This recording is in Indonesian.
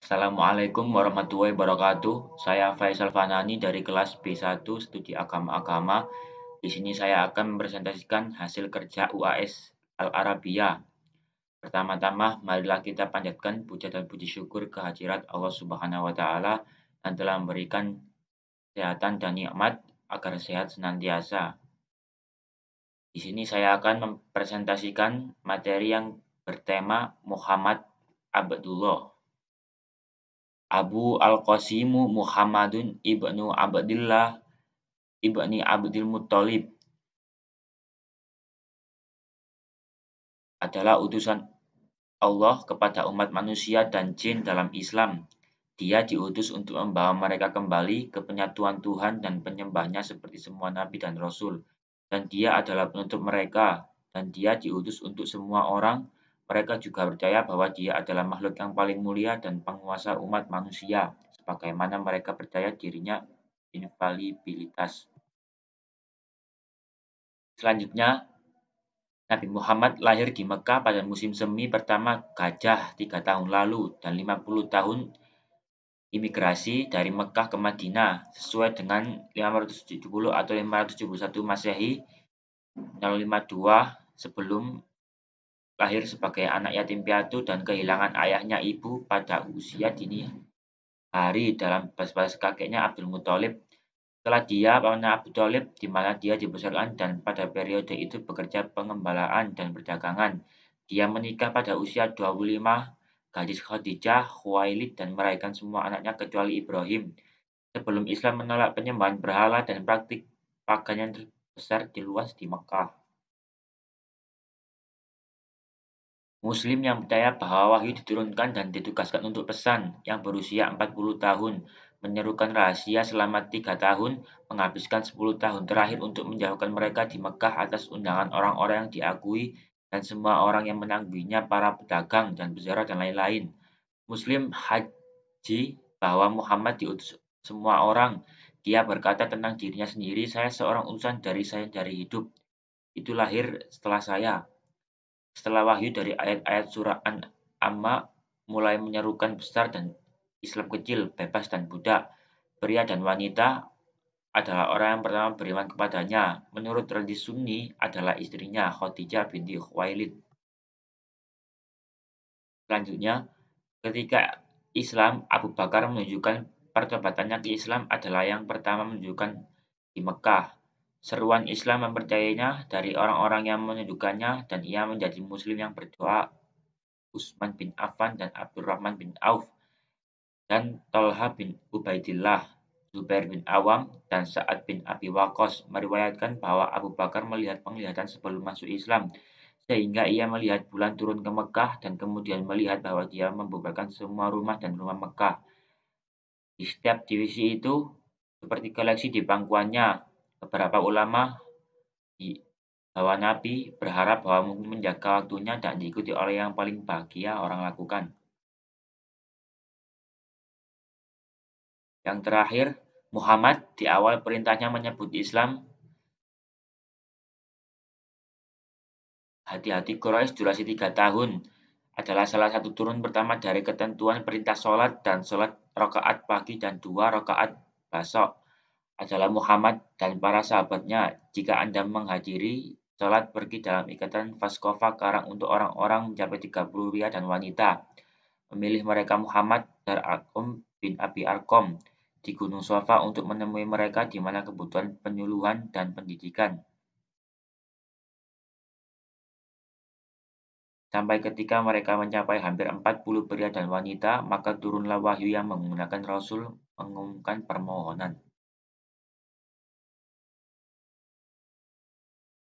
Assalamualaikum warahmatullahi wabarakatuh. Saya Faisal Fanani dari kelas B1 Studi Agama-Agama. Di sini saya akan mempresentasikan hasil kerja UAS Al-Arabiya. Pertama-tama, marilah kita panjatkan puja dan puji syukur kehadirat Allah Subhanahu wa taala yang telah memberikan kesehatan dan nikmat agar sehat senantiasa. Di sini saya akan mempresentasikan materi yang bertema Muhammad Abdullah. Abu al-Qasimu Muhammadun ibnu Abdillah ibni Abdul Muttalib adalah utusan Allah kepada umat manusia dan jin dalam Islam. Dia diutus untuk membawa mereka kembali ke penyatuan Tuhan dan penyembahnya seperti semua nabi dan rasul. Dan dia adalah penutup mereka. Dan dia diutus untuk semua orang. Mereka juga percaya bahwa dia adalah makhluk yang paling mulia dan penguasa umat manusia. Sebagaimana mereka percaya dirinya infalibilitas. Selanjutnya, Nabi Muhammad lahir di Mekah pada musim semi pertama Gajah 3 tahun lalu dan 50 tahun imigrasi dari Mekah ke Madinah sesuai dengan 570 atau 571 Masehi 052 sebelum lahir sebagai anak yatim piatu dan kehilangan ayahnya ibu pada usia dini hari dalam belas kakeknya Abdul Muthalib. Setelah dia, pamannya Abu Thalib, di mana dia dibesarkan dan pada periode itu bekerja pengembalaan dan perdagangan. Dia menikah pada usia 25, gadis Khadijah, Khuwailid, dan melahirkan semua anaknya kecuali Ibrahim. Sebelum Islam menolak penyembahan berhala dan praktik pagan yang terbesar di luas di Mekah. Muslim yang percaya bahwa wahyu diturunkan dan ditugaskan untuk pesan yang berusia 40 tahun, menyerukan rahasia selama 3 tahun, menghabiskan 10 tahun terakhir untuk menjauhkan mereka di Mekah atas undangan orang-orang yang diakui dan semua orang yang menangguhinya, para pedagang dan peziarah dan lain-lain. Muslim haji bahwa Muhammad diutus semua orang. Dia berkata tentang dirinya sendiri, saya seorang utusan dari saya dari hidup. Itu lahir setelah saya. Setelah wahyu dari ayat-ayat surah An-Amma mulai menyerukan besar dan Islam kecil, bebas dan budak, pria dan wanita adalah orang yang pertama beriman kepadanya. Menurut tradisi Sunni adalah istrinya Khadijah binti Khuwailid. Selanjutnya, ketika Islam, Abu Bakar menunjukkan pertobatannya ke Islam adalah yang pertama menunjukkan di Mekah. Seruan Islam mempercayainya dari orang-orang yang menunjukkannya dan ia menjadi muslim yang berdoa. Utsman bin Affan dan Abdurrahman bin Auf dan Thalha bin Ubaidillah, Zubair bin Awam, dan Sa'ad bin Abi Waqqas meriwayatkan bahwa Abu Bakar melihat penglihatan sebelum masuk Islam, sehingga ia melihat bulan turun ke Mekah dan kemudian melihat bahwa dia membubarkan semua rumah dan rumah Mekah. Di setiap divisi itu, seperti koleksi di pangkuannya, beberapa ulama di bahwa Nabi berharap bahwa mungkin menjaga waktunya dan diikuti oleh yang paling bahagia orang lakukan. Yang terakhir, Muhammad di awal perintahnya menyebut Islam. Hati-hati Quraisy durasi 3 tahun adalah salah satu turun pertama dari ketentuan perintah sholat dan sholat rakaat pagi dan 2 rakaat besok adalah Muhammad dan para sahabatnya. Jika Anda menghadiri sholat pergi dalam ikatan Faskofa Karang untuk orang-orang mencapai 30 pria dan wanita. Memilih mereka Muhammad dar Arqam bin Abi Arqam di Gunung Shafa untuk menemui mereka di mana kebutuhan penyuluhan dan pendidikan. Sampai ketika mereka mencapai hampir 40 pria dan wanita, maka turunlah wahyu yang menggunakan Rasul mengumumkan permohonan.